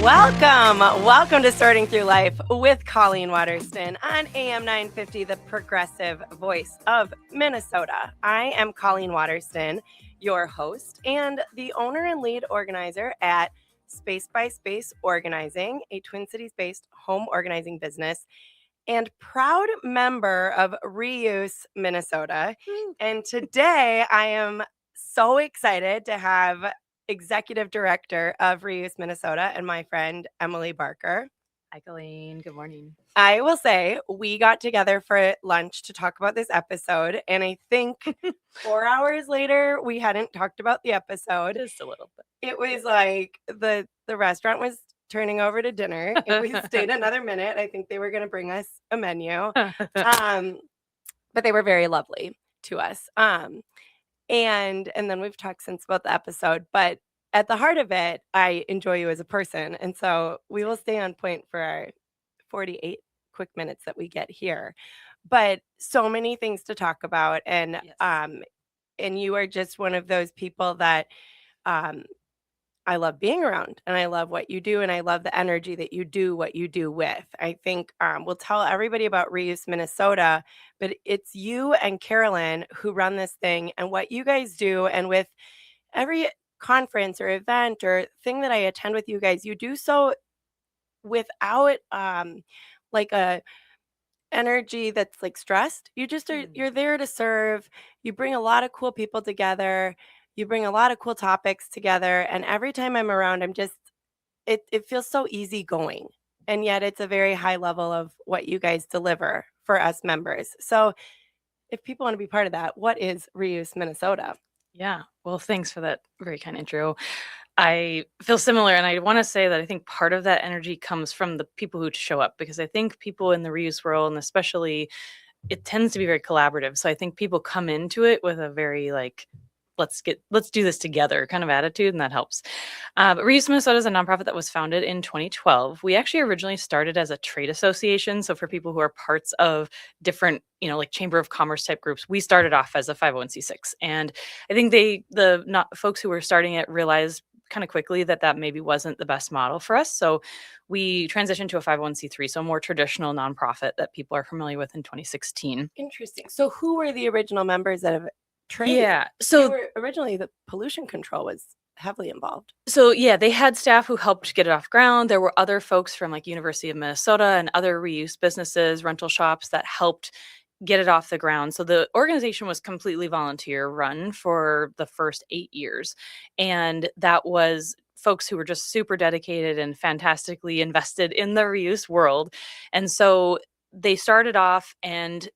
Welcome to Sorting Through Life with Colleen Waterston on AM 950, the progressive voice of Minnesota. I am Colleen Waterston, your host and the owner and lead organizer at Space by Space Organizing, a Twin Cities-based home organizing business, and proud member of Reuse Minnesota. And today I am so excited to have Executive Director of Reuse Minnesota and my friend Emily Barker. Hi, Colleen. Good morning. I will say we got together for lunch to talk about this episode, and I think 4 hours later we hadn't talked about the episode. Just a little bit. It was like the restaurant was turning over to dinner. If we stayed another minute, I think they were going to bring us a menu. But they were very lovely to us. And then we've talked since about the episode, but at the heart of it, I enjoy you as a person. And so we will stay on point for our 48 quick minutes that we get here. But so many things to talk about. And Yes. And you are just one of those people that I love being around, and I love what you do, and I love the energy that you do what you do with. I think we'll tell everybody about Reuse Minnesota, but it's you and Carolyn who run this thing and what you guys do. And with every conference or event or thing that I attend with you guys, you do so without like a energy that's like stressed. You just are, you're there to serve. You bring a lot of cool people together. You bring a lot of cool topics together. And every time I'm around, I'm just, it feels so easygoing. And yet it's a very high level of what you guys deliver for us members. So if people want to be part of that, what is Reuse Minnesota? Yeah. Well, thanks for that very kind intro. I feel similar, and I want to say that I think part of that energy comes from the people who show up, because I think people in the reuse world, and especially, it tends to be very collaborative. So I think people come into it with a very like, let's do this together kind of attitude, and that helps. But Reuse Minnesota is a nonprofit that was founded in 2012. We actually originally started as a trade association. So for people who are parts of different, like Chamber of Commerce type groups, we started off as a 501c6. And I think the folks who were starting it realized kind of quickly that maybe wasn't the best model for us. So we transitioned to a 501c3, so a more traditional nonprofit that people are familiar with in 2016. Interesting. So who were the original members that have trained? Yeah. So originally the pollution control was heavily involved. So yeah, they had staff who helped get it off ground. There were other folks from like University of Minnesota and other reuse businesses, rental shops that helped get it off the ground. So the organization was completely volunteer run for the first 8 years. And that was folks who were just super dedicated and fantastically invested in the reuse world. And so they started off and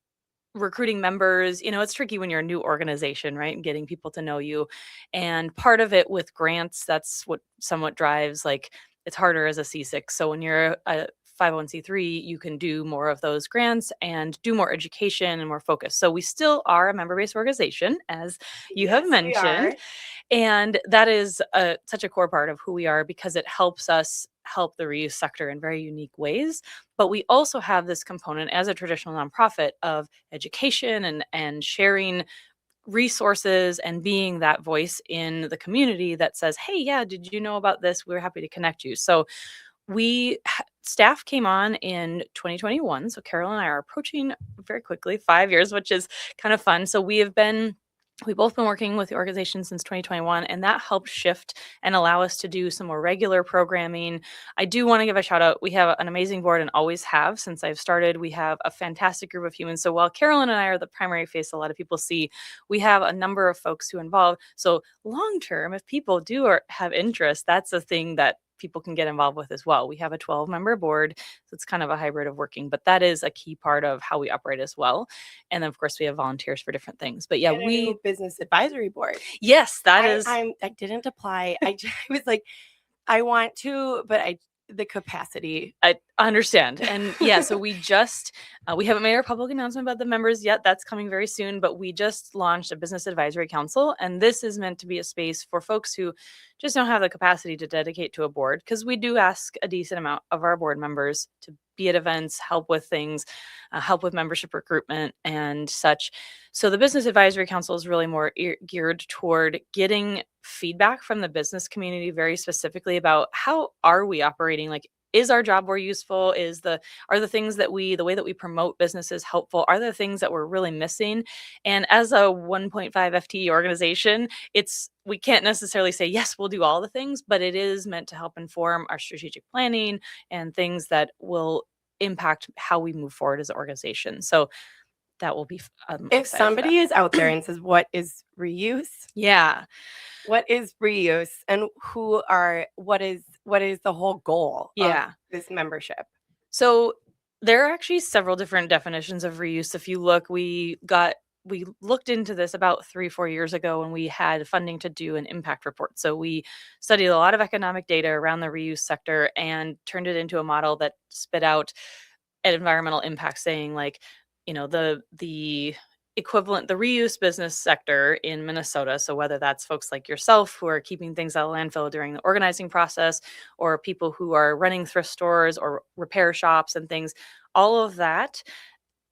recruiting members, it's tricky when you're a new organization, right? And getting people to know you. And part of it with grants, that's what somewhat drives, like, it's harder as a C6. So when you're a 501c3, you can do more of those grants and do more education and more focus. So we still are a member-based organization, as you have mentioned. And that is such a core part of who we are, because it helps us help the reuse sector in very unique ways. But we also have this component as a traditional nonprofit of education and sharing resources and being that voice in the community that says, hey, yeah, did you know about this? We're happy to connect you. So staff came on in 2021. So Carol and I are approaching very quickly 5 years, which is kind of fun. So we've both been working with the organization since 2021, and that helped shift and allow us to do some more regular programming. I do want to give a shout out. We have an amazing board and always have since I've started. We have a fantastic group of humans. So while Carolyn and I are the primary face a lot of people see, we have a number of folks who involve. So long term, if people do have interest, that's a thing that people can get involved with as well. We have a 12-member board, so it's kind of a hybrid of working, but that is a key part of how we operate as well. And then, of course, we have volunteers for different things. But yeah, we business advisory board. Yes, that is. I didn't apply. I was like, I want to, but the capacity. I understand. And yeah, so we just, we haven't made our public announcement about the members yet. That's coming very soon, but we just launched a business advisory council. And this is meant to be a space for folks who just don't have the capacity to dedicate to a board, because we do ask a decent amount of our board members to be at events, help with things, help with membership recruitment and such. So the business advisory council is really more geared toward getting feedback from the business community very specifically about how are we operating? Like, is our job more useful? Are the things that the way that we promote businesses helpful? Are there things that we're really missing? And as a 1.5 FTE organization, we can't necessarily say, yes, we'll do all the things, but it is meant to help inform our strategic planning and things that will impact how we move forward as an organization. So that will be, I'm If excited for that. somebody is out there and says, "What is reuse? Yeah. What is reuse? And what is the whole goal of Yeah. this membership?" So there are actually several different definitions of reuse. If you look, we looked into this about 3-4 years ago when we had funding to do an impact report. So we studied a lot of economic data around the reuse sector and turned it into a model that spit out an environmental impact, saying like, the equivalent, the reuse business sector in Minnesota. So whether that's folks like yourself who are keeping things out of landfill during the organizing process, or people who are running thrift stores or repair shops and things, all of that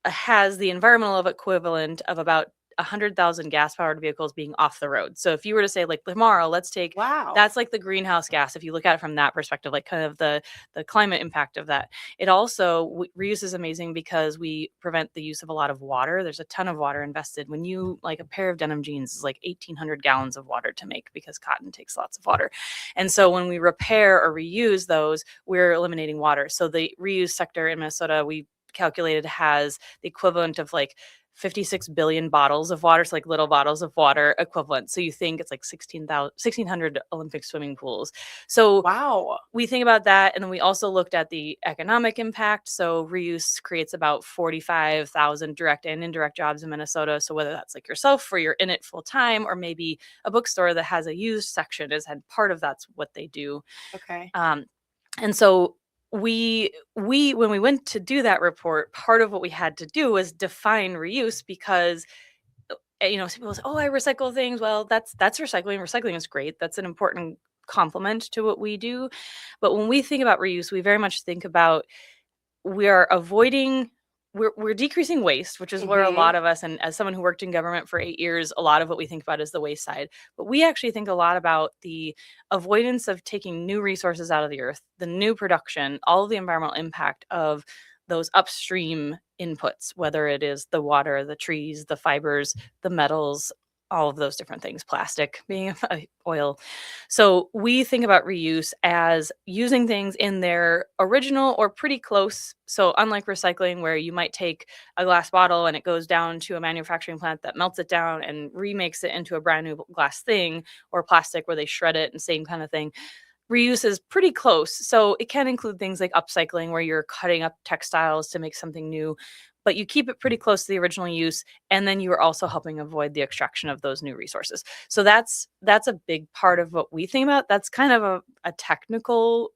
has the environmental equivalent of about 100,000 gas-powered vehicles being off the road. So if you were to say, like, tomorrow, let's take Wow. that's like the greenhouse gas, if you look at it from that perspective, like kind of the climate impact of that. It also reuse is amazing because we prevent the use of a lot of water. There's a ton of water invested. When you like a pair of denim jeans is like 1,800 gallons of water to make because cotton takes lots of water. And so when we repair or reuse those, we're eliminating water. So the reuse sector in Minnesota, we calculated, has the equivalent of like 56 billion bottles of water, so like little bottles of water equivalent. So you think it's like 1,600 Olympic swimming pools. So Wow. we think about that. And then we also looked at the economic impact. So reuse creates about 45,000 direct and indirect jobs in Minnesota. So whether that's like yourself, or you're in it full time, or maybe a bookstore that has a used section is had part of that's what they do. Okay. And so we when we went to do that report, part of what we had to do was define reuse, because people say, oh, I recycle things. Well, that's recycling. Recycling is great. That's an important complement to what we do. But when we think about reuse, we very much think about, we are avoiding we're decreasing waste, which is where a Mhm. lot of us, and as someone who worked in government for 8 years, a lot of what we think about is the waste side. But we actually think a lot about the avoidance of taking new resources out of the earth, the new production, all of the environmental impact of those upstream inputs, whether it is the water, the trees, the fibers, the metals, all of those different things, plastic being oil. So we think about reuse as using things in their original or pretty close. So unlike recycling, where you might take a glass bottle and it goes down to a manufacturing plant that melts it down and remakes it into a brand new glass thing, or plastic where they shred it and same kind of thing. Reuse is pretty close. So it can include things like upcycling, where you're cutting up textiles to make something new, but you keep it pretty close to the original use. And then you are also helping avoid the extraction of those new resources. So that's a big part of what we think about. That's kind of a technical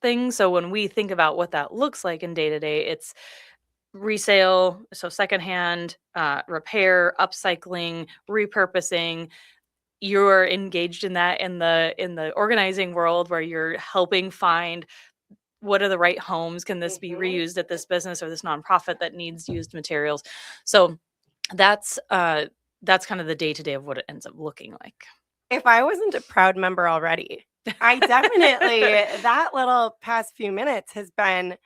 thing. So when we think about what that looks like in day to day, it's resale, so secondhand, repair, upcycling, repurposing. You're engaged in that in the organizing world, where you're helping find what are the right homes, can this be Mhm. reused at this business or this nonprofit that needs used materials. So that's kind of the day to day of what it ends up looking like. If I wasn't a proud member already, I definitely that little past few minutes has been,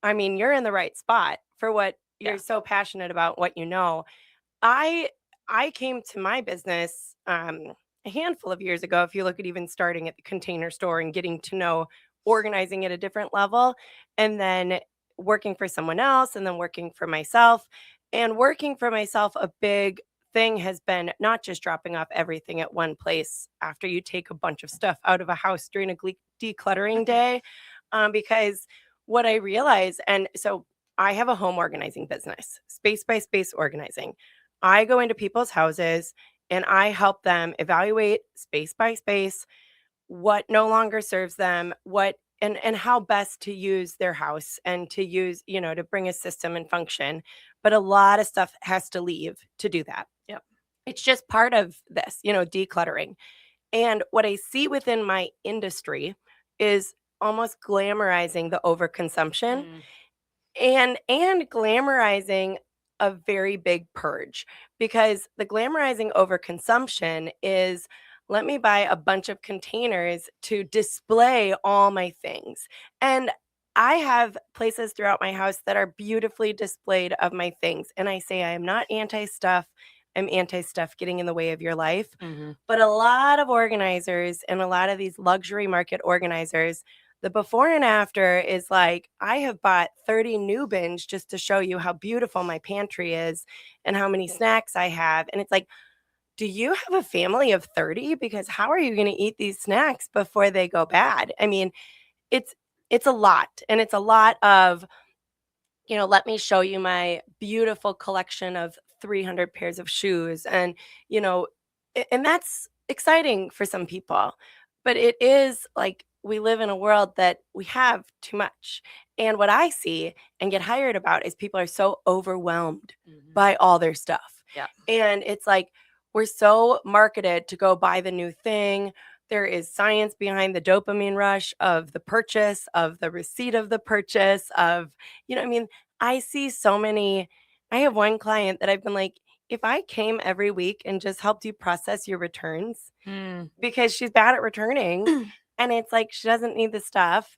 I mean, you're in the right spot for what you're Yeah. so passionate about, what you know. I I came to my business a handful of years ago. If you look at even starting at the Container Store and getting to know organizing at a different level, and then working for someone else, and then working for myself. And working for myself, a big thing has been not just dropping off everything at one place after you take a bunch of stuff out of a house during a decluttering day, because what I realize, and so I have a home organizing business, space by space organizing. I go into people's houses and I help them evaluate space by space what no longer serves them, what and how best to use their house and to use, to bring a system and function. But a lot of stuff has to leave to do that. Yep. It's just part of this, decluttering. And what I see within my industry is almost glamorizing the overconsumption Mm. and glamorizing a very big purge, because the glamorizing overconsumption is let me buy a bunch of containers to display all my things. And I have places throughout my house that are beautifully displayed of my things. And I say I am not anti stuff. I'm anti stuff getting in the way of your life. Mhm. But a lot of organizers and a lot of these luxury market organizers, the before and after is like, I have bought 30 new bins just to show you how beautiful my pantry is and how many snacks I have. And it's like, do you have a family of 30? Because how are you going to eat these snacks before they go bad? I mean, it's it's a lot, and it's a lot of, let me show you my beautiful collection of 300 pairs of shoes. And, you know, and that's exciting for some people. But it is like we live in a world that we have too much. And what I see and get hired about is people are so overwhelmed Mhm. by all their stuff. Yeah. And it's like we're so marketed to go buy the new thing. There is science behind the dopamine rush of the purchase, of the receipt of the purchase, of, I mean, I see so many. I have one client that I've been like, if I came every week and just helped you process your returns, Mm. because she's bad at returning and it's like she doesn't need the stuff,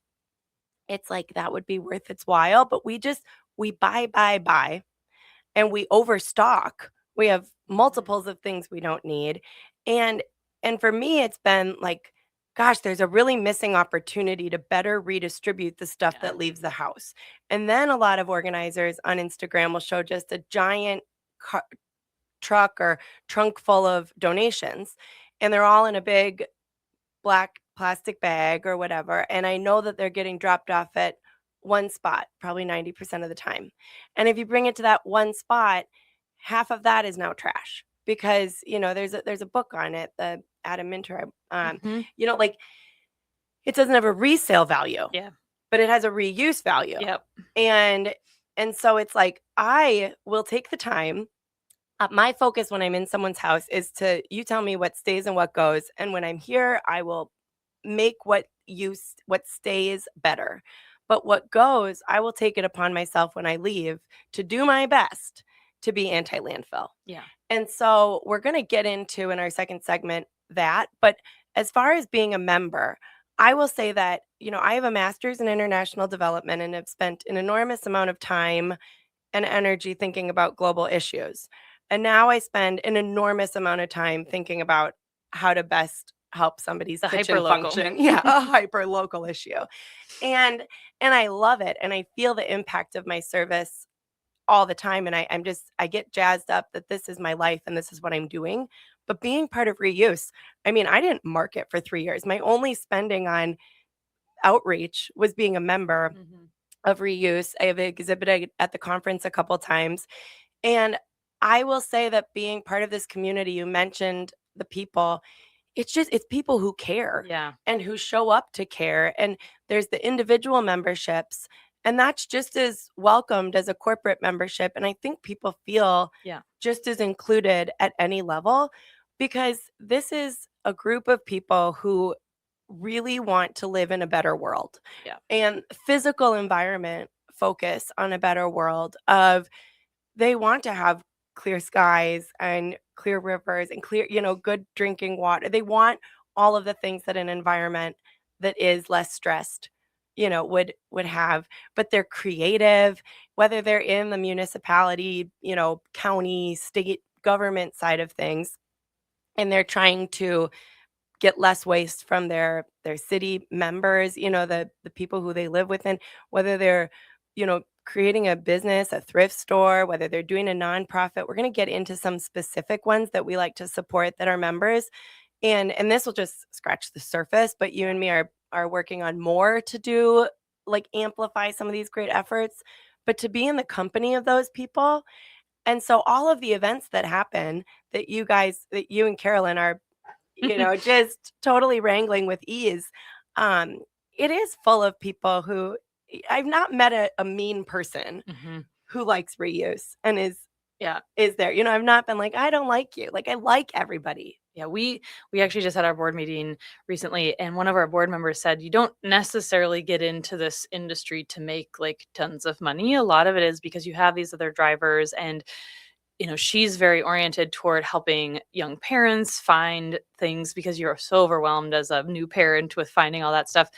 it's like that would be worth its while. But we buy, and we overstock. We have Mhm. multiples of things we don't need. And and for me it's been like, gosh, there's a really missing opportunity to better redistribute the stuff Yeah. that leaves the house. And then a lot of organizers on Instagram will show just a giant truck or trunk full of donations, and they're all in a big black plastic bag or whatever, and I know that they're getting dropped off at one spot probably 90% of the time. And if you bring it to that one spot, half of that is now trash because, there's a book on it, the Adam Minter, Mhm. like, it doesn't have a resale value, Yeah. but it has a reuse value. Yep. And and so it's like I will take the time. My focus when I'm in someone's house is to you tell me what stays and what goes, and when I'm here, I will make what stays better. But what goes, I will take it upon myself when I leave to do my best to be anti-landfill. Yeah. And so we're going to get into in our second segment that, but as far as being a member, I will say that, I have a master's in international development and have spent an enormous amount of time and energy thinking about global issues. And now I spend an enormous amount of time thinking about how to best help somebody's The hyper kitchen local. function. Yeah, a hyper local issue. And and I love it and I feel the impact of my service all the time, and I get jazzed up that this is my life and this is what I'm doing. But being part of reuse, I mean, I didn't market for 3 years. My only spending on outreach was being a member Mhm. of reuse. I have exhibited at the conference a couple times, and I will say that being part of this community, you mentioned the people, it's people who care Yeah. and who show up to care, and there's the individual memberships, and that's just as welcomed as a corporate membership, and I think people feel Yeah. just as included at any level because this is a group of people who really want to live in a better world Yeah. and physical environment focus on a better world of they want to have clear skies and clear rivers and clear, good drinking water. They want all of the things that an environment that is less stressed, would have. But they're creative, whether they're in the municipality, county, state government side of things, and they're trying to get less waste from their city members, the people who they live within, whether they're, creating a business, a thrift store, whether they're doing a nonprofit. We're going to get into some specific ones that we like to support that are members. And this will just scratch the surface, but you Yeah. and me are working on more to do, like, amplify some of these great efforts, but to be in the company of those people. And so all of the events that happen that you and Carolyn are, just totally wrangling with ease. Um, it is full of people who I've not met a mean person Mhm. who likes reuse and Yeah. is there. I've not been like, I don't like you. Like I like everybody. Yeah, we actually just had our board meeting recently, and one of our board members said, "You don't necessarily get into this industry to make like tons of money. A lot of it is because you have these other drivers, and she's very oriented toward helping young parents find things because you're so overwhelmed as a new parent with finding all that stuff.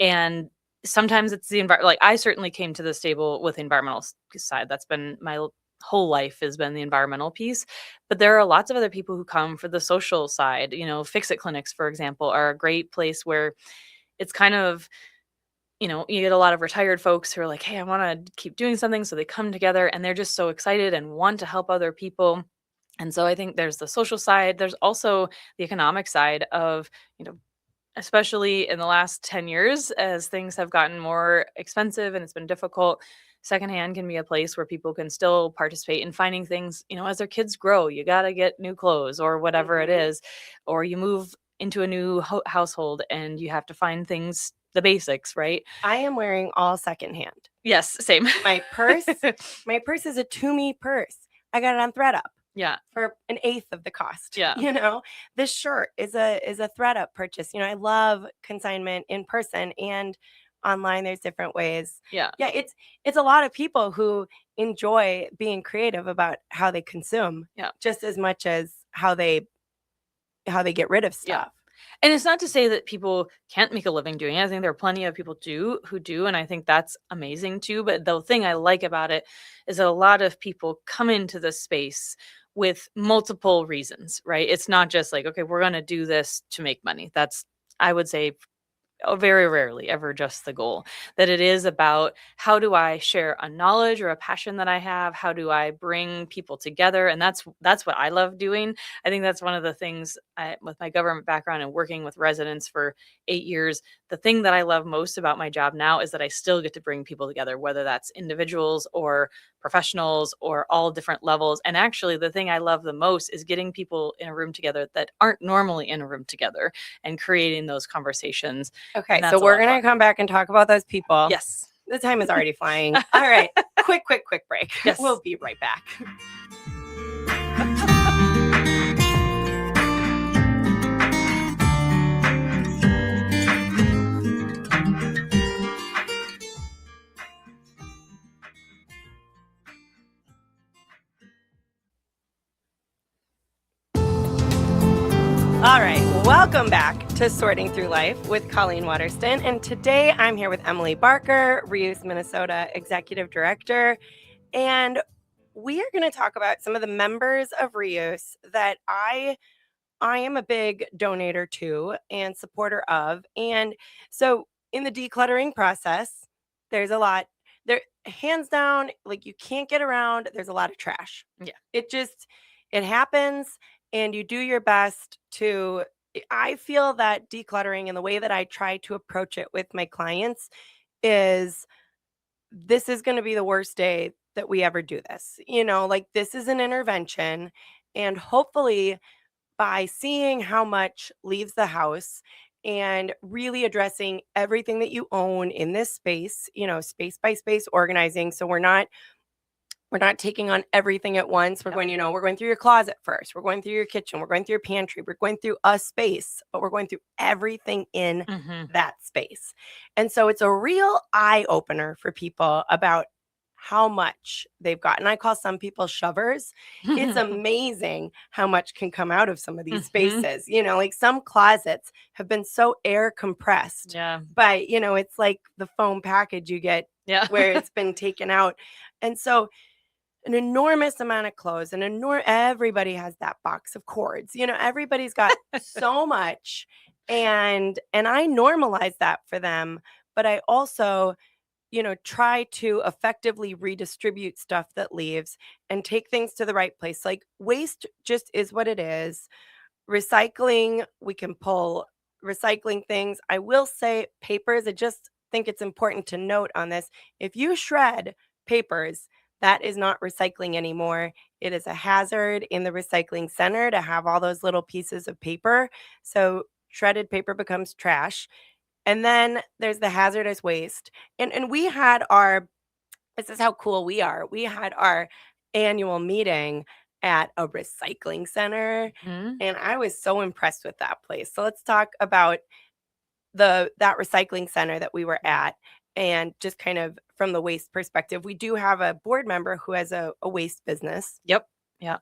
And sometimes it's the environment. Like, I certainly came to this table with the environmental side. That's been my whole life, has been the environmental piece. But there are lots of other people who come for the social side. Fix it clinics, for example, are a great place where it's kind of, you get a lot of retired folks who are like, hey, I want to keep doing something. So they come together and they're just so excited and want to help other people. And so I think there's the social side. There's also the economic side of, especially in the last 10 years, as things have gotten more expensive and it's been difficult, secondhand can be a place where people can still participate in finding things, as their kids grow. You got to get new clothes or whatever it Mhm. is, or you move into a new household and you have to find things, the basics, right? I am wearing all secondhand. Yes, same. My purse my purse is a Tumi purse. I got it on ThredUp Yeah, for an eighth of the cost, yeah, This shirt is a ThredUp purchase. I love consignment in person and online. There's different ways. yeah, Yeah, it's a lot of people who enjoy being creative about how they consume yeah, just as much as how they get rid of yeah. stuff. And it's not to say that people can't make a living doing it. I think there are plenty of people who do, and I think that's amazing too. But the thing I like about it is that a lot of people come into this space with multiple reasons, right? It's not just like, okay, we're going to do this to make money. That's, I would say, very rarely ever just the goal. That it is about, how do I share a knowledge or a passion that I have? How do I bring people together? And that's what I love doing. I think that's one of the things, with my government background and working with residents for 8 years. The thing that I love most about my job now is that I still get to bring people together, whether that's individuals or professionals or all different levels. And actually, the thing I love the most is getting people in a room together that aren't normally in a room together and creating those conversations. Okay, And so that's a we're lot of gonna fun. come back and talk about those people. Yes. The time is already flying. All right, quick break. Yes. We'll be right back. All right, welcome back to Sorting Through Life with Colleen Waterston. And today I'm here with Emily Barker, Reuse Minnesota Executive Director. And we are going to talk about some of the members of Reuse that I am a big donator to and supporter of. And so in the decluttering process, there's a lot there, hands down, like you can't get around. There's a lot of trash. Yeah. It happens, and you do your best to. I feel that decluttering and the way that I try to approach it with my clients is, this is going to be the worst day that we ever do this. Like, this is an intervention, and hopefully by seeing how much leaves the house and really addressing everything that you own in this space, space by space organizing. So we're not taking on everything at once. We're Yep. going through your closet first. We're going through your kitchen. We're going through your pantry. We're going through a space, but we're going through everything in Mhm. that space. And so it's a real eye opener for people about how much they've got. And I call some people shovers. It's amazing how much can come out of some of these Mhm. spaces. Like some closets have been so air compressed Yeah. by, it's like the foam package you get Yeah. where it's been taken out. And so an enormous amount of clothes, everybody has that box of cords. Everybody's got so much, and I normalize that for them, but I also, try to effectively redistribute stuff that leaves and take things to the right place. Like, waste just is what it is. Recycling, we can pull recycling things. I will say papers, I just think it's important to note on this. If you shred papers, that is not recycling anymore. It is a hazard in the recycling center to have all those little pieces of paper. So shredded paper becomes trash. And then there's the hazardous waste. And we had our this is how cool we are. We had our annual meeting at a recycling center, Mhm. and I was so impressed with that place. So let's talk about that recycling center that we were Yeah. at, and just kind of from the waste perspective. We do have a board member who has a waste business. Yep. Yeah.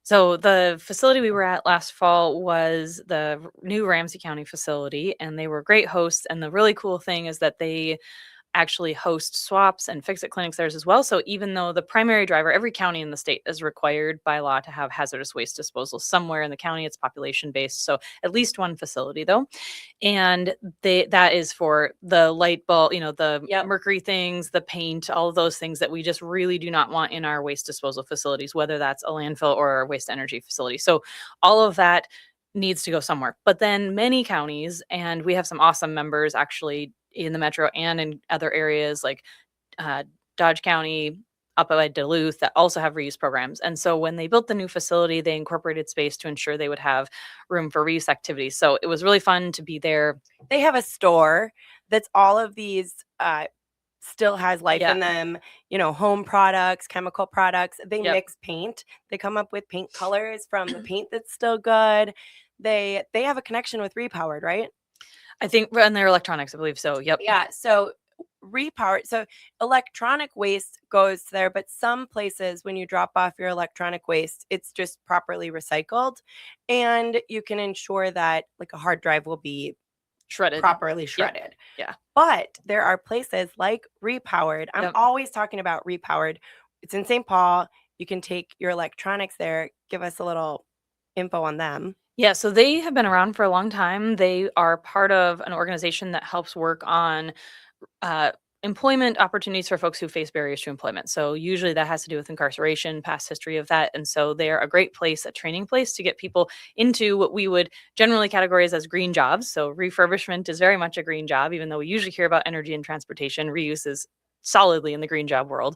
So the facility we were at last fall was the new Ramsey County facility, and they were great hosts. And the really cool thing is that they actually host swaps and fix it clinics theirs as well. So even though the primary driver, every county in the state is required by law to have hazardous waste disposal somewhere in the county. It's population based. So at least one facility though. And that is for the light bulb, the Yep. mercury things, the paint, all of those things that we just really do not want in our waste disposal facilities, whether that's a landfill or a waste energy facility. So all of that needs to go somewhere. But then many counties, and we have some awesome members actually in the metro and in other areas like uh, Dodge County, up by Duluth, that also have reuse programs. And so when they built the new facility, they incorporated space to ensure they would have room for reuse activities. So it was really fun to be there. They have a store that's all of these still has life Yeah. in them, home products, chemical products. They Yep. mix paint. They come up with paint colors from the paint that's still good. They have a connection with Repowered, right? I think, and their electronics, I believe so. Yep. Yeah, so Repowered, so electronic waste goes there, but some places when you drop off your electronic waste, it's just properly recycled, and you can ensure that like a hard drive will be Shredded. properly Yep. shredded. Yeah. But there are places like Repowered. I'm Yep. always talking about Repowered. It's in St. Paul. You can take your electronics there. Give us a little info on them. Yeah, so they have been around for a long time. They are part of an organization that helps work on uh, employment opportunities for folks who face barriers to employment. So usually that has to do with incarceration, past history of that. And so they're a great place, a training place to get people into what we would generally categorize as green jobs. So refurbishment is very much a green job, even though we usually hear about energy and transportation. Reuse is solidly in the green job world.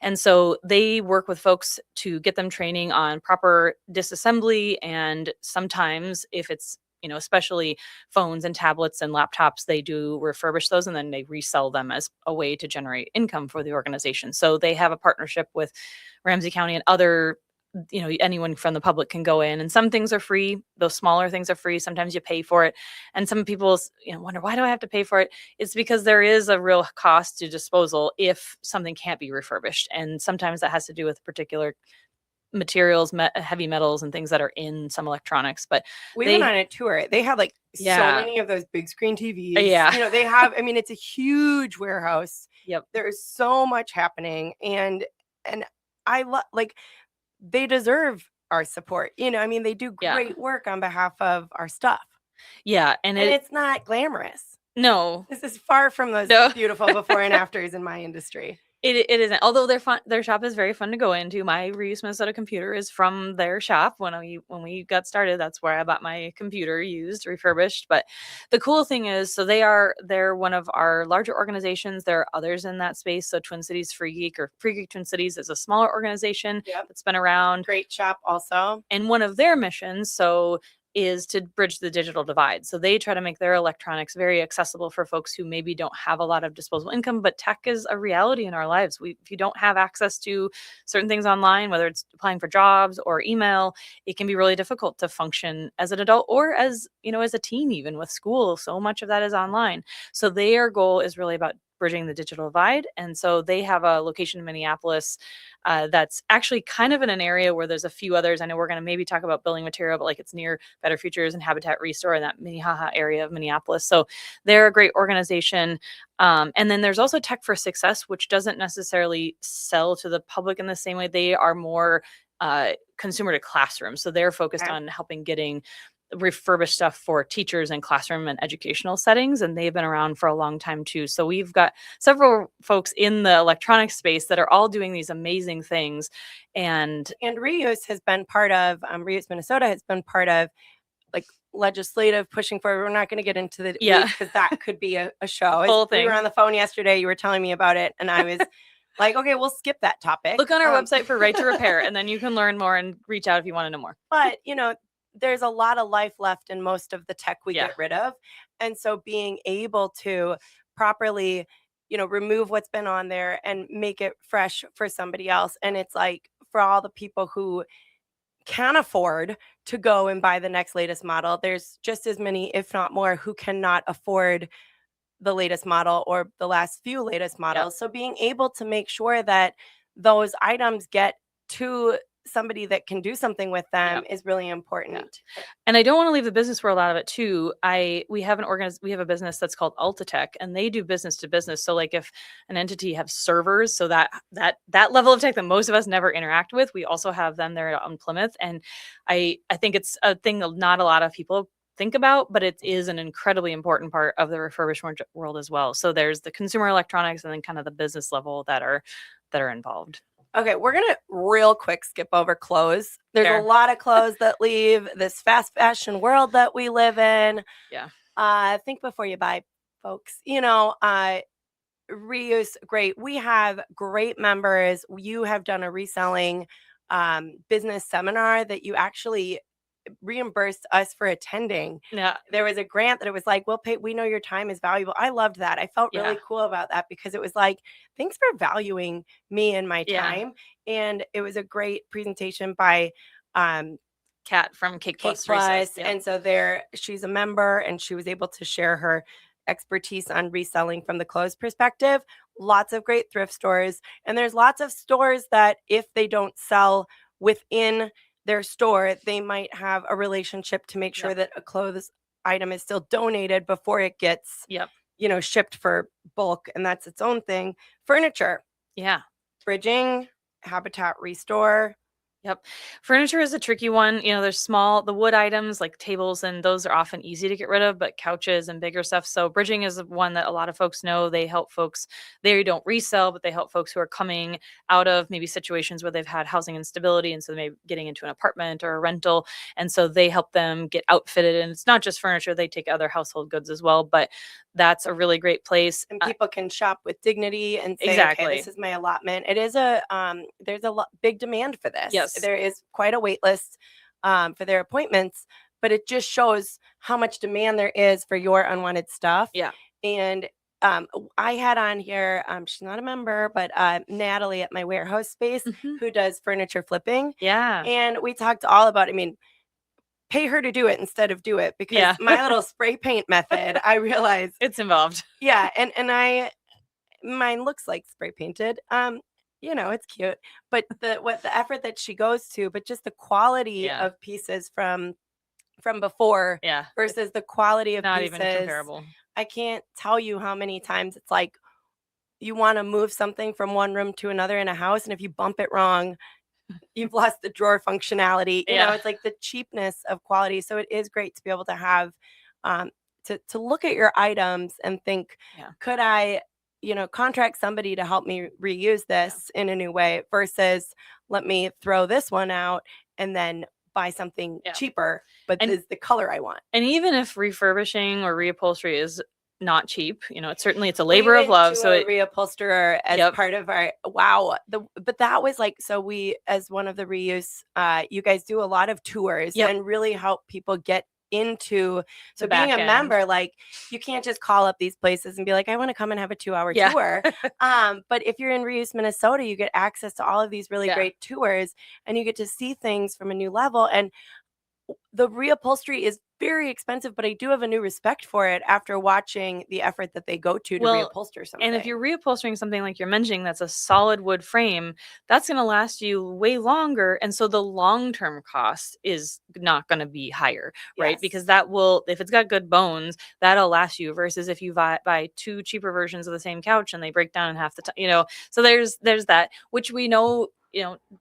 And so they work with folks to get them training on proper disassembly. And sometimes if it's especially phones and tablets and laptops, they do refurbish those and then they resell them as a way to generate income for the organization. So they have a partnership with Ramsey County and other, anyone from the public can go in, and some things are free. Those smaller things are free. Sometimes you pay for it. And some people, wonder, why do I have to pay for it? It's because there is a real cost to disposal if something can't be refurbished. And sometimes that has to do with particular materials, heavy metals and things that are in some electronics. But We they went on a tour. They had like so Yeah. many of those big screen TVs. Yeah. They have, I mean, it's a huge warehouse. Yep. There's so much happening. And I love like they deserve our support. I mean, they do Yeah. great work on behalf of our stuff. Yeah, and And it's not glamorous. no. This is far from those No. beautiful before and afters in my industry. It isn't. Although they're fun, their shop is very fun to go into. My Reuse Minnesota computer is from their shop. When we got started, that's where I bought my computer used, refurbished. But the cool thing is, so they're one of our larger organizations. There are others in that space. So Twin Cities Free Geek, or Free Geek Twin Cities, is a smaller organization Yep. that's been around. Great shop also. And one of their missions, is to bridge the digital divide. So they try to make their electronics very accessible for folks who maybe don't have a lot of disposable income, but tech is a reality in our lives. If you don't have access to certain things online, whether it's applying for jobs or email, it can be really difficult to function as an adult or as a teen, even with school. So much of that is online. So their goal is really about bridging the digital divide. And so they have a location in Minneapolis that's actually kind of in an area where there's a few others. I know we're going to maybe talk about building material, but like it's near Better Futures and Habitat Restore in that Minnehaha area of Minneapolis. So they're a great organization. And then there's also Tech for Success, which doesn't necessarily sell to the public in the same way. They are more consumer to classroom. So they're focused on helping getting refurbished stuff for teachers and classroom and educational settings, and they've been around for a long time too. So we've got several folks in the electronic space that are all doing these amazing things. And Reuse has been part of Reuse Minnesota has been part of like legislative pushing forward. We're not going to get into the because that could be a show. Whole thing. We were on the phone yesterday. You were telling me about it, and I was like, okay, we'll skip that topic. Look on our website for Right to Repair, and then you can learn more and reach out if you want to know more. But there's a lot of life left in most of the tech we get rid of. And so being able to properly, remove what's been on there and make it fresh for somebody else. And it's like for all the people who can afford to go and buy the next latest model, there's just as many, if not more, who cannot afford the latest model or the last few latest models. So being able to make sure that those items get to somebody that can do something with them Yep. is really important. And I don't want to leave the business world out of it too. We have a business that's called Ultatech, and they do business to business. So like if an entity have servers, so that level of tech that most of us never interact with, we also have them there on Plymouth. And I think it's a thing that not a lot of people think about, but it is an incredibly important part of the refurbishment world as well. So there's the consumer electronics and then kind of the business level that are involved. Okay, we're gonna real quick skip over clothes. There's a Fair. lot of clothes that leave this fast fashion world that we live in. Yeah. Think before you buy, folks. Reuse, great. We have great members. You have done a reselling business seminar that you actually reimbursed us for attending. Yeah. There was a grant that it was like, we'll pay, we know your time is valuable. I loved that. I felt really Yeah. cool about that because it was like, thanks for valuing me and my Yeah. time. And it was a great presentation by Kat from Cake Cake Plus. Plus. Yep. And so she's a member and she was able to share her expertise on reselling from the clothes perspective. Lots of great thrift stores. And there's lots of stores that if they don't sell within their store, they might have a relationship to make sure Yep. that a clothes item is still donated before it gets, Yep. Shipped for bulk. And that's its own thing. Furniture, Yeah. bridging, habitat restore. Yep. Furniture is a tricky one. There's the wood items like tables, and those are often easy to get rid of, but couches and bigger stuff. So bridging is one that a lot of folks know. They help folks, they don't resell, but they help folks who are coming out of maybe situations where they've had housing instability. And so they may be getting into an apartment or a rental. And so they help them get outfitted. And it's not just furniture, they take other household goods as well. But that's a really great place. And people can shop with dignity and say, Exactly. okay, this is my allotment. It is there's a big demand for this. Yes. There is quite a wait list for their appointments, but it just shows how much demand there is for your unwanted stuff. Yeah. And I had on here, she's not a member, but Natalie at my warehouse space who does furniture flipping. Yeah. And we talked all about, pay her to do it instead of do it because my little spray paint method, I realized it's involved. Yeah. And mine looks like spray painted. It's cute, but the effort that she goes to, but just the quality of pieces from before versus the quality of not pieces. Even comparable. I can't tell you how many times it's like you want to move something from one room to another in a house. And if you bump it wrong, you've lost the drawer functionality. It's like the cheapness of quality. So it is great to be able to have, to look at your items and think, could I, contract somebody to help me reuse this in a new way versus let me throw this one out and then buy something cheaper, but is the color I want. And even if refurbishing or reupholstery is not cheap, it's a labor of love. So a reupholsterer as part of our but that was like, so we, as one of the reuse, you guys do a lot of tours and really help people get into being a member. Like you can't just call up these places and be like, I want to come and have a 2-hour tour. But if you're in Reuse Minnesota, you get access to all of these really great tours and you get to see things from a new level. And the reupholstery is very expensive, but I do have a new respect for it after watching the effort that they go to reupholster something. And if you're reupholstering something like you're mentioning, that's a solid wood frame, that's going to last you way longer. And so the long-term cost is not going to be higher, right? Because if it's got good bones, that'll last you versus if you buy 2 cheaper versions of the same couch and they break down in half the time, so there's that, which we know,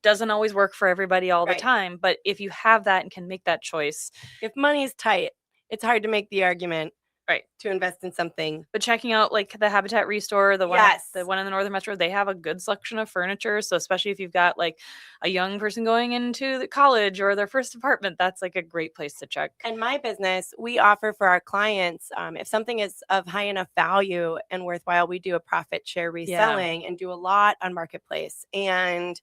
doesn't always work for everybody all the time. But if you have that and can make that choice. If money is tight, it's hard to make the argument to invest in something. But checking out like the Habitat Restore, the one in the Northern Metro, they have a good selection of furniture. So especially if you've got like a young person going into the college or their first apartment, that's like a great place to check. And my business, we offer for our clients, if something is of high enough value and worthwhile, we do a profit share reselling and do a lot on Marketplace. And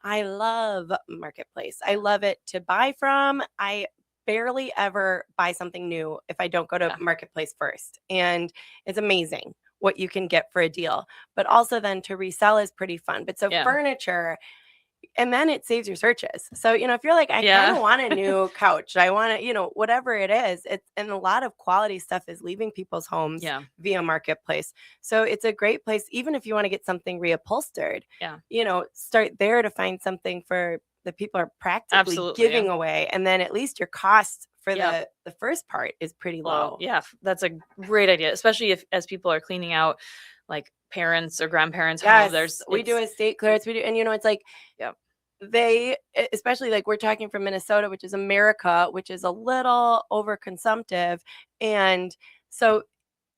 I love Marketplace. I love it to buy from. I barely ever buy something new if I don't go to Marketplace first. And it's amazing what you can get for a deal. But also then to resell is pretty fun. But so furniture, and then it saves your searches. So, if you're like, I kind of want a new couch, I want to, whatever it is, and a lot of quality stuff is leaving people's homes via Marketplace. So it's a great place, even if you want to get something reupholstered, start there to find something for that people are practically Absolutely. Yeah. giving away, and then at least your costs for Yep. the first part is pretty Well, low. yeah, that's a great idea, especially if as people are cleaning out like parents or grandparents' home. Yes, There's we do it's estate clearance, we do, and, it's like Yep. especially, like, we're talking from Minnesota, which is America, which is a little overconsumptive, and so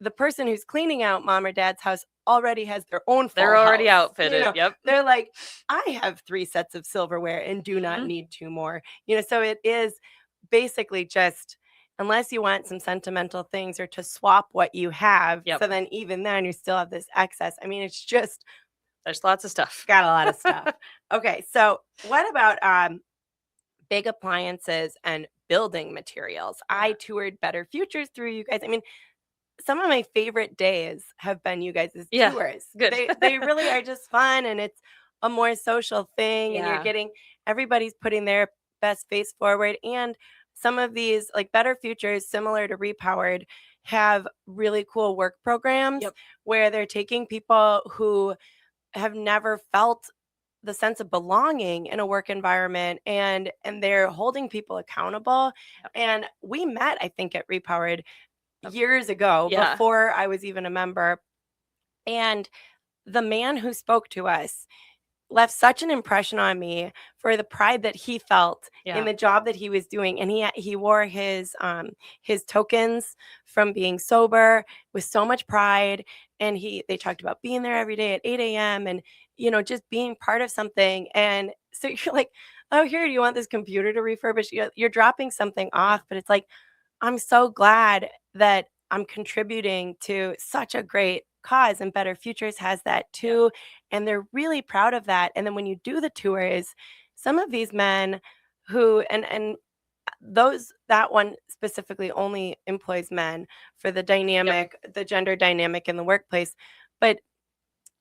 the person who's cleaning out mom or dad's house already has their own They're full already house, outfitted. Yep. They're like, "I have 3 sets of silverware and do not Mhm. need 2 more," so it is basically just unless you want some sentimental things or to swap what you have, Yep. so then even then you still have this excess. I mean, it's just There's lots of stuff. got a lot of stuff. Okay, so what about, big appliances and building materials? I Yeah. toured Better Futures through you guys. I mean, some of my favorite days have been you guys' Yeah. tours. Good. They really are just fun, and it's a more social thing, and you're Yeah. getting everybody's putting their best face forward, and some of these, like Better Futures, similar to Repowered, have really cool work programs Yep. where they're taking people who have never felt the sense of belonging in a work environment, and they're holding people accountable. Yep. And we met, I think, at Repowered Yep. years ago Yeah. before I was even a member, and the man who spoke to us left such an impression on me for the pride that he felt in Yeah. the job that he was doing, and he wore his tokens from being sober with so much pride, and they talked about being there every day at 8 a.m. and just being part of something. And so you're like, oh, here, do you want this computer to refurbish? You're dropping something Yeah. off, but it's like, I'm so glad that I'm contributing to such a great cause, and Better Futures has that Yeah. too, and they're really proud of that. And then when you do the tours, some of these men who and those that one specifically only employs men for Yep. the gender dynamic in the workplace, but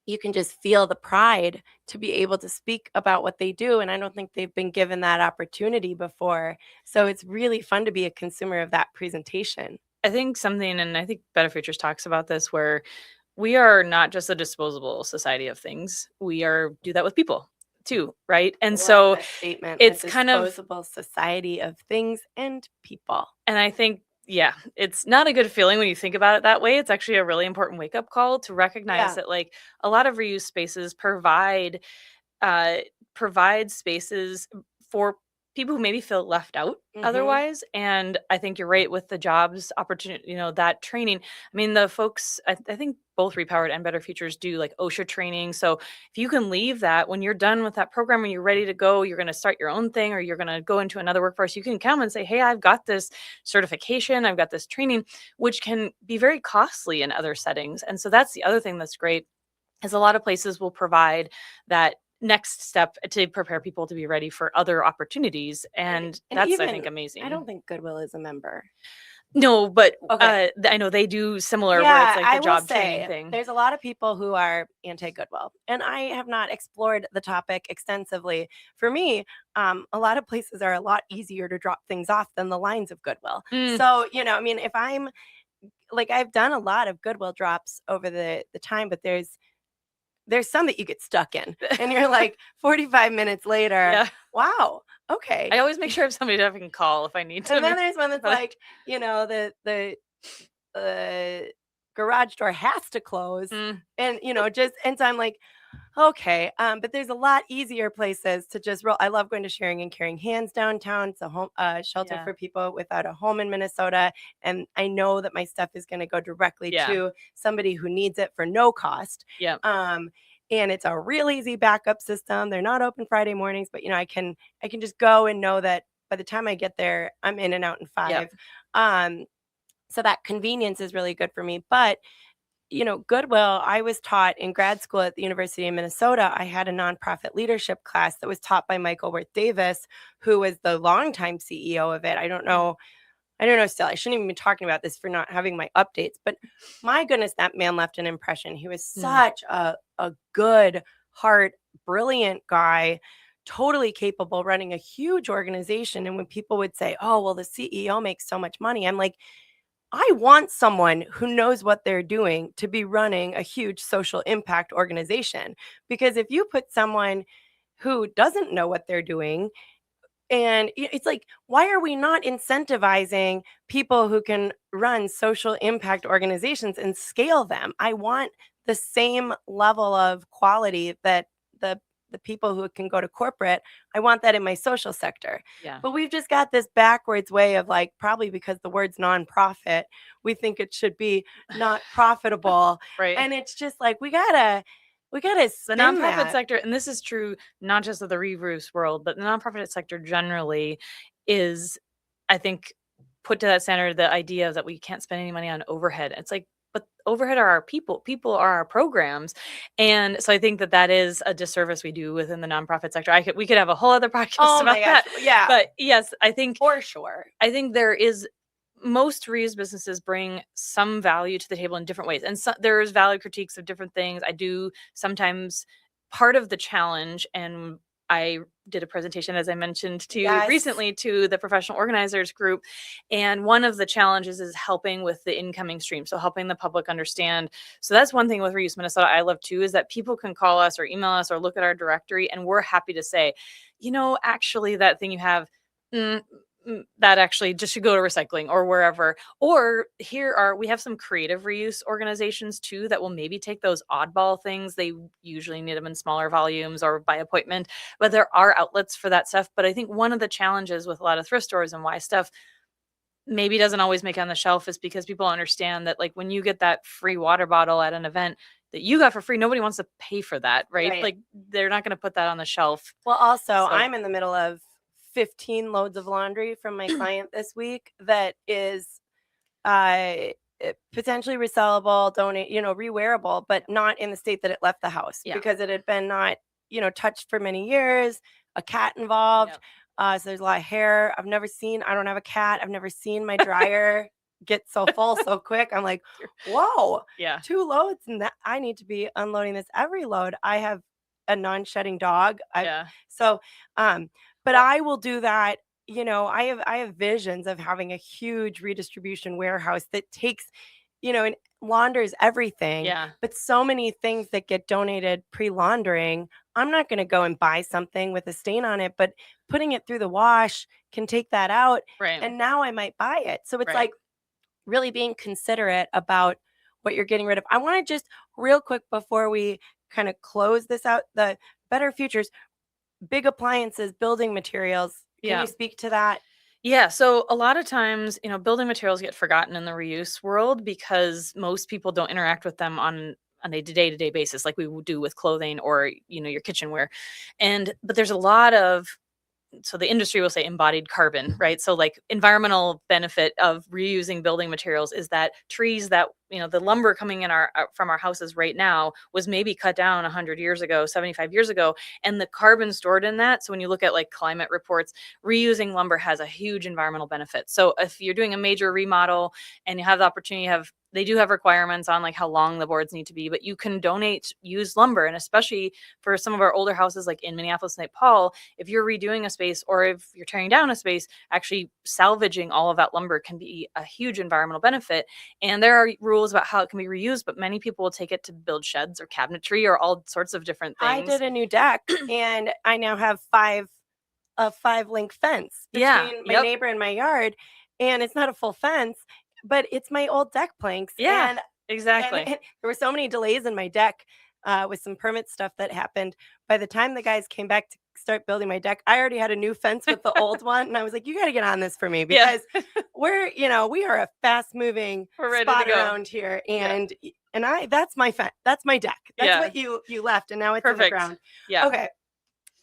you can just feel the pride to be able to speak about what they do, and I don't think they've been given that opportunity before. So it's really fun to be a consumer of that presentation. I think something, and I think Better Futures talks about this, where we are not just a disposable society of things. We are do that with people too, right? I And love so that statement, a it's kind of, disposable society of things and people. and I think, yeah, it's not a good feeling when you think about it that way. It's actually a really important wake up call to recognize Yeah. that like a lot of reuse spaces uh, provide spaces for people who maybe feel left out Mhm. otherwise. And I think you're right with the jobs opportunity, that training. I mean, the folks, I think both Repowered and Better Futures do like OSHA training. So if you can leave that when you're done with that program and you're ready to go, you're going to start your own thing or you're going to go into another workforce, you can come and say, hey, I've got this certification, I've got this training, which can be very costly in other settings. And so that's the other thing that's great is a lot of places will provide that next step to prepare people to be ready for other opportunities, and And that's, I even think, I amazing. don't think Goodwill is a member. No, but Okay. I know they do similar where it's Yeah, like the I will job training say thing. there's a lot of people who are anti-Goodwill, and I have not explored the topic extensively. For me, a lot of places are a lot easier to drop things off than the lines of Goodwill. Mm, So, I mean, if I'm like, I've done a lot of Goodwill drops over the time, but there's some that you get stuck in, and you're like 45 minutes later, yeah, wow, okay. I always make sure if somebody I can call if I need to And then there's one that's but like, the garage door has to close, mm, and just and so I'm like, okay, but there's a lot easier places to just roll. I love going to Sharing and Caring Hands downtown. It's a home shelter yeah, for people without a home in Minnesota, and I know that my stuff is going to go directly yeah, to somebody who needs it for no cost. yeah, Um, and it's a real easy backup system. They're not open Friday mornings, but I can just go and know that by the time I get there, I'm in and out in yeah, 5. Um, so that convenience is really good for me. But Goodwill, I was taught in grad school at the University of Minnesota. I had a nonprofit leadership class that was taught by Michael Worth Davis, who was the longtime CEO of it. I don't mm, know. I don't know still. I shouldn't even be talking about this for not having my updates, but my goodness, that man left an impression. He was mm, such a good heart, brilliant guy, totally capable running a huge organization. And when people would say, "Oh, well, the CEO makes so much money," I'm like, I want someone who knows what they're doing to be running a huge social impact organization. Because if you put someone who doesn't know what they're doing. And it's like, why are we not incentivizing people who can run social impact organizations and scale them? I want the same level of quality that the the people who can go to corporate, I want that in my social sector. Yeah. But we've just got this backwards way of, like, probably because the word's nonprofit, we think it should be not profitable. Right. And it's just like we gotta The spin nonprofit that. sector, and this is true not just of the reverse world, but the nonprofit sector generally is, I think, put to that center the idea that we can't spend any money on overhead. It's like, but overhead are our people. People are our programs, and so I think that that is a disservice we do within the nonprofit sector. We could have a whole other podcast Oh my about gosh. that, Yeah, but yes, for sure. I think there is most reuse businesses bring some value to the table in different ways. And so, there's value critiques of different things. I do sometimes part of the challenge, and I did a presentation, as I mentioned to you Yes. recently, to the professional organizers group. And one of the challenges is helping with the incoming stream. So helping the public understand. So that's one thing with Reuse Minnesota I love too, is that people can call us or email us or look at our directory, and we're happy to say, actually that thing you have, mm, that actually just should go to recycling or wherever. Or we have some creative reuse organizations too that will maybe take those oddball things. They usually need them in smaller volumes or by appointment, but there are outlets for that stuff. But I think one of the challenges with a lot of thrift stores and why stuff maybe doesn't always make it on the shelf is because people understand that, like, when you get that free water bottle at an event that you got for free, nobody wants to pay for that, right? Right. Like, they're not going to put that on the shelf. Well, also, So I'm in the middle of 15 loads of laundry from my client this week that is uh potentially resellable, rewearable, but not in the state that it left the house yeah. because it had been not, touched for many years, a cat involved. Yep. So there's a lot of hair. I don't have a cat. I've never seen my dryer get so full so quick. I'm like, whoa, Yeah. 2 loads, and that I need to be unloading this every load. I have a non-shedding dog. I Yeah. so but Well, I will do that. I have visions of having a huge redistribution warehouse that takes, and launders everything, yeah. but so many things that get donated pre-laundering, I'm not going to go and buy something with a stain on it, but putting it through the wash can take that out, Right. and now I might buy it. So it's Right. like really being considerate about what you're getting rid of. I want to just real quick before we kind of close this out, the better futures, big appliances, building materials. Can Yeah. you speak to that? Yeah. So a lot of times, building materials get forgotten in the reuse world because most people don't interact with them on a day-to-day basis like we would do with clothing or, your kitchenware. But there's a lot of, so the industry will say embodied carbon, right? So like environmental benefit of reusing building materials is that trees that, the lumber coming in our from our houses right now was maybe cut down 100 years ago, 75 years ago, and the carbon stored in that. So when you look at like climate reports, reusing lumber has a huge environmental benefit. So if you're doing a major remodel and you have the opportunity, they do have requirements on like how long the boards need to be, but you can donate used lumber. And especially for some of our older houses like in Minneapolis, St. Paul, if you're redoing a space or if you're tearing down a space, actually salvaging all of that lumber can be a huge environmental benefit. And there are rules about how it can be reused, but many people will take it to build sheds or cabinetry or all sorts of different I things. did a new deck and I now have a 5 link fence Yeah. between my Yep. neighbor and my yard. And it's not a full fence, but it's my old deck planks. Yeah. And Exactly. there were so many delays in my deck with some permit stuff that happened. By the time the guys came back to start building my deck, I already had a new fence with the old one. And I was like, you got to get on this for me Yeah. because we are a fast moving We're ready to spot go. around here. Yeah. And that's my that's my deck. That's Yeah. what you left. And now it's in the Perfect. ground. Yeah. Okay.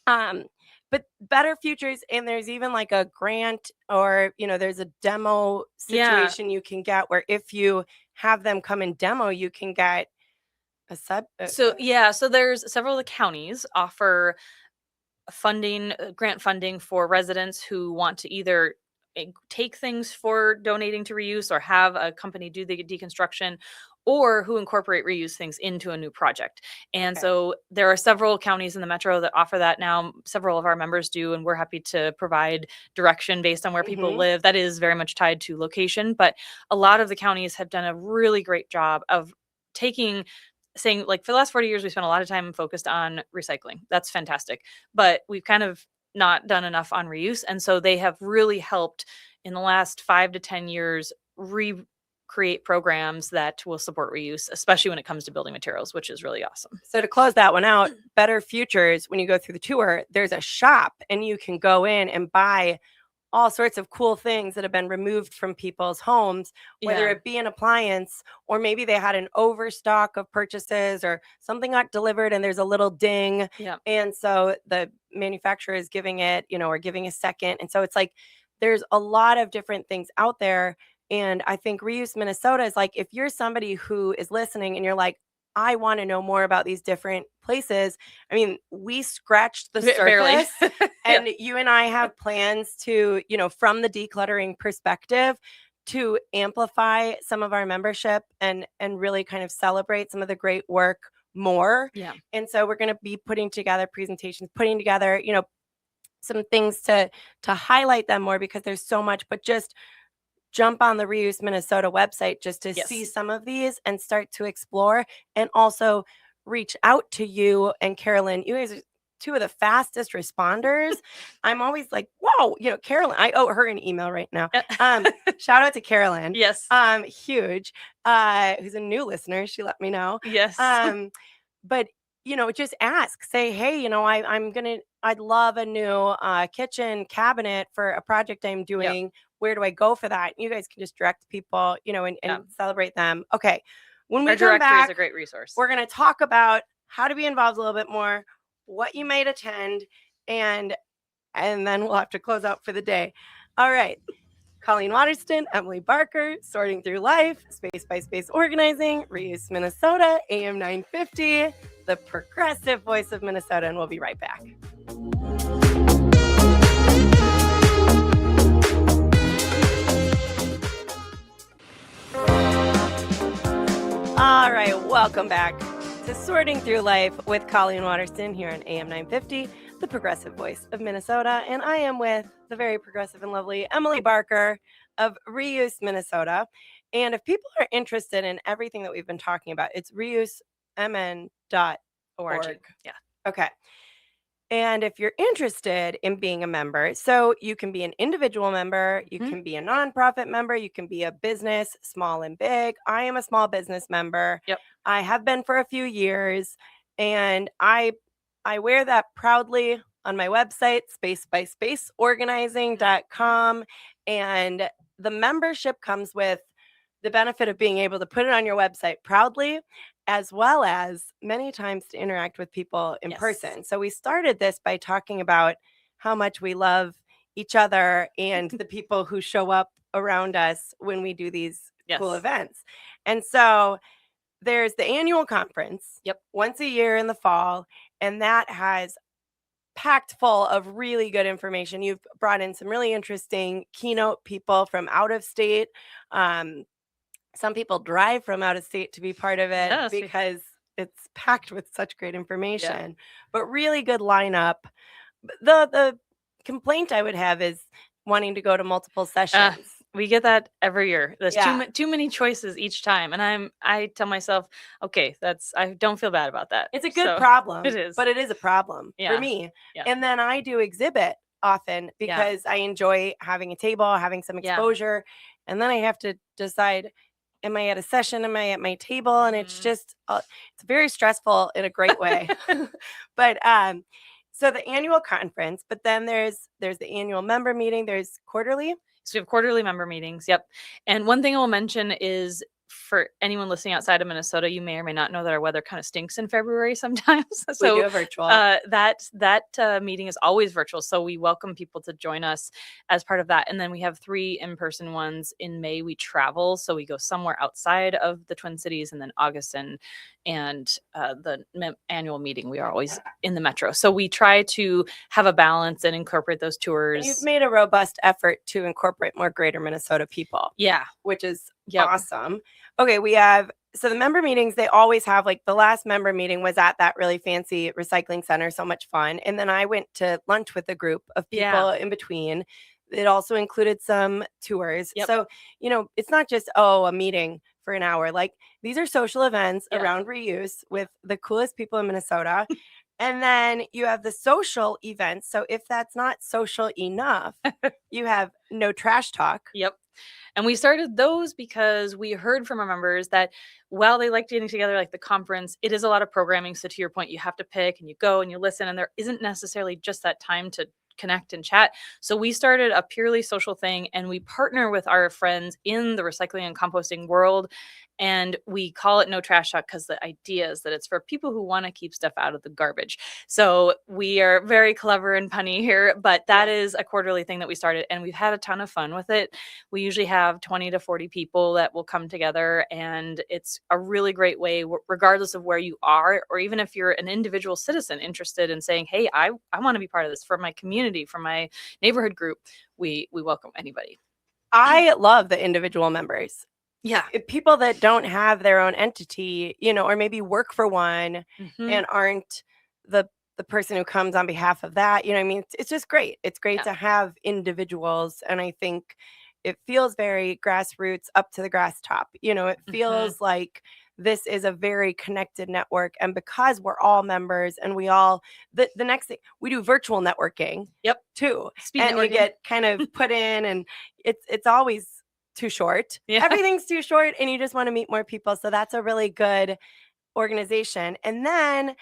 Um, but better futures, and there's even like a grant or there's a demo Yeah. situation you can get where if you have them come and demo, you can get a sub. So there's several of the counties offer funding, grant funding for residents who want to either take things for donating to reuse or have a company do the deconstruction, or who incorporate reuse things into a new project. And Okay. so there are several counties in the metro that offer that now. Several of our members do, and we're happy to provide direction based on where people Hmm. live. That is very much tied to location, but a lot of the counties have done a really great job of taking saying like for the last 40 years, we spent a lot of time focused on recycling. That's fantastic. But we've kind of not done enough on reuse. And so they have really helped in the last 5 to 10 years recreate programs that will support reuse, especially when it comes to building materials, which is really awesome. So to close that one out, Better Futures, when you go through the tour, there's a shop and you can go in and buy all sorts of cool things that have been removed from people's homes, whether it be an appliance or maybe they had an overstock of purchases or something got delivered and there's a little ding. Yeah. And so the manufacturer is giving it, or giving a second. And so it's like there's a lot of different things out there. And I think Reuse Minnesota is like, if you're somebody who is listening and you're like, I want to know more about these different places. I mean, we scratched the Barely. surface and you and I have plans to, from the decluttering perspective, to amplify some of our membership and really kind of celebrate some of the great work more. Yeah. And so we're going to be putting together presentations, putting together, some things to highlight them more because there's so much, but just jump on the Reuse Minnesota website just to see some of these and start to explore, and also reach out to you and Carolyn. You guys are two of the fastest responders. I'm always like, whoa, Carolyn, I owe her an email right now. Shout out to Carolyn. Yes. Huge. Who's a new listener. She let me know. Yes. But just ask, say, hey, I'd love a new kitchen cabinet for a project I'm doing. Yep. Where do I go for that? You guys can just direct people, and celebrate them. Okay. When we come back, is a great resource. We're going to talk about how to be involved a little bit more, what you might attend, and then we'll have to close out for the day. All right. Colleen Waterston, Emily Barker, Sorting Through Life, Space by Space Organizing, Reuse Minnesota, AM 950, the progressive voice of Minnesota, and we'll be right back. All right, welcome back to Sorting Through Life with Colleen Waterston here on AM 950, the progressive voice of Minnesota. And I am with the very progressive and lovely Emily Barker of Reuse Minnesota. And if people are interested in everything that we've been talking about, it's ReuseMN.org. Yeah. Okay. And if you're interested in being a member, so you can be an individual member, you can be a nonprofit member, you can be a business, small and big. I am a small business member. Yep. I have been for a few years, and I wear that proudly on my website, spacebyspaceorganizing.com. And the membership comes with the benefit of being able to put it on your website proudly, as well as many times to interact with people in person. So we started this by talking about how much we love each other and the people who show up around us when we do these cool events. And so there's the annual conference once a year in the fall, and that has packed full of really good information. You've brought in some really interesting keynote people from out of state. Some people drive from out of state to be part of it because it's packed with such great information, but really good lineup. The complaint I would have is wanting to go to multiple sessions. We get that every year. There's too many choices each time. And I tell myself, okay, I don't feel bad about that. It's a good problem. It is. But it is a problem for me. Yeah. And then I do exhibit often because I enjoy having a table, having some exposure. And then I have to decide, am I at a session? Am I at my table? And it's just, it's very stressful in a great way. But so the annual conference, but then there's the annual member meeting. There's quarterly. So we have quarterly member meetings. Yep. And one thing I will mention is, for anyone listening outside of Minnesota, you may or may not know that our weather kind of stinks in February sometimes. So we do a virtual. That meeting is always virtual. So we welcome people to join us as part of that. And then we have 3 in-person ones. In May, we travel. So we go somewhere outside of the Twin Cities, and then August and the annual meeting, we are always in the metro. So we try to have a balance and incorporate those tours. You've made a robust effort to incorporate more greater Minnesota people. Yeah. Which is awesome. Okay, we have, so the member meetings, they always have, like the last member meeting was at that really fancy recycling center, so much fun. And then I went to lunch with a group of people in between. It also included some tours. So, it's not just, a meeting for an hour. Like, these are social events Yeah. around reuse with the coolest people in Minnesota. And then you have the social events. So if that's not social enough, you have no trash talk. Yep. And we started those because we heard from our members that while they like getting together, like the conference, it is a lot of programming. So to your point, you have to pick and you go and you listen, and there isn't necessarily just that time to connect and chat. So we started a purely social thing, and we partner with our friends in the recycling and composting world. And we call it No Trash Talk because the idea is that it's for people who want to keep stuff out of the garbage. So we are very clever and punny here, but that is a quarterly thing that we started, and we've had a ton of fun with it. We usually have 20 to 40 people that will come together, and it's a really great way, regardless of where you are, or even if you're an individual citizen interested in saying, hey, I want to be part of this for my community, for my neighborhood group. We welcome anybody. I love the individual members. Yeah. People that don't have their own entity, or maybe work for one and aren't the person who comes on behalf of that. I mean, it's just great. It's great to have individuals, and I think it feels very grassroots, up to the grass top. It feels like this is a very connected network, and because we're all members and we all the next thing we do virtual networking. Yep. Too. Speed and networking. You get kind of put in, and it's always too short. Yeah. Everything's too short, and you just want to meet more people. So that's a really good organization. And then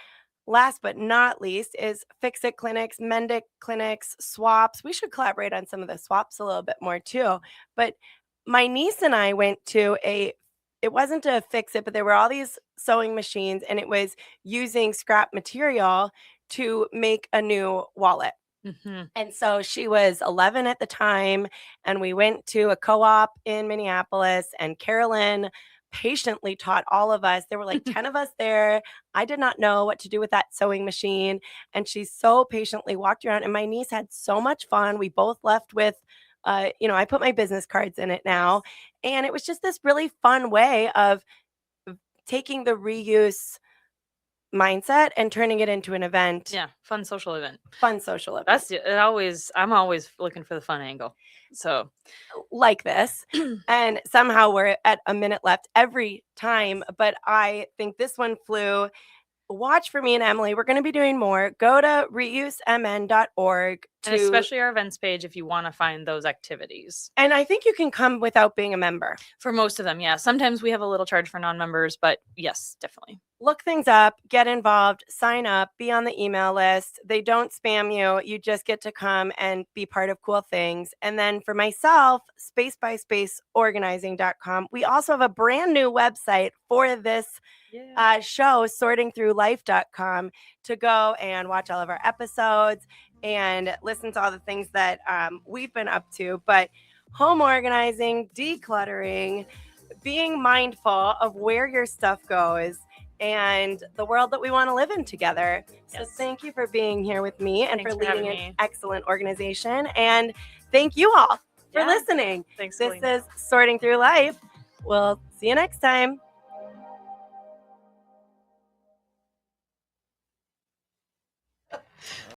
last but not least is Fix It clinics, Mend It clinics, swaps. We should collaborate on some of the swaps a little bit more too. But my niece and I went to it wasn't a Fix It, but there were all these sewing machines, and it was using scrap material to make a new wallet. And so she was 11 at the time, and we went to a co-op in Minneapolis, and Carolyn patiently taught all of us. There were like 10 of us there. I did not know what to do with that sewing machine, and she so patiently walked around, and my niece had so much fun. We both left with I put my business cards in it now, and it was just this really fun way of taking the reuse mindset and turning it into an event. Yeah, fun social event. Fun social event. That's it. I'm always looking for the fun angle. So like this. And somehow we're at a minute left every time, but I think this one flew. Watch for me and Emily. We're going to be doing more. Go to reusemn.org. And especially our events page if you want to find those activities. And I think you can come without being a member. For most of them, yeah. Sometimes we have a little charge for non-members, but yes, definitely. Look things up, get involved, sign up, be on the email list. They don't spam you. You just get to come and be part of cool things. And then for myself, spacebyspaceorganizing.com. We also have a brand new website for this show, sortingthroughlife.com, to go and watch all of our episodes and listen to all the things that we've been up to. But home organizing, decluttering, being mindful of where your stuff goes, and the world that we want to live in together. So thank you for being here with me and for leading an excellent organization. And thank you all for listening. Thanks, This Colleen. is Sorting Through Life. We'll see you next time.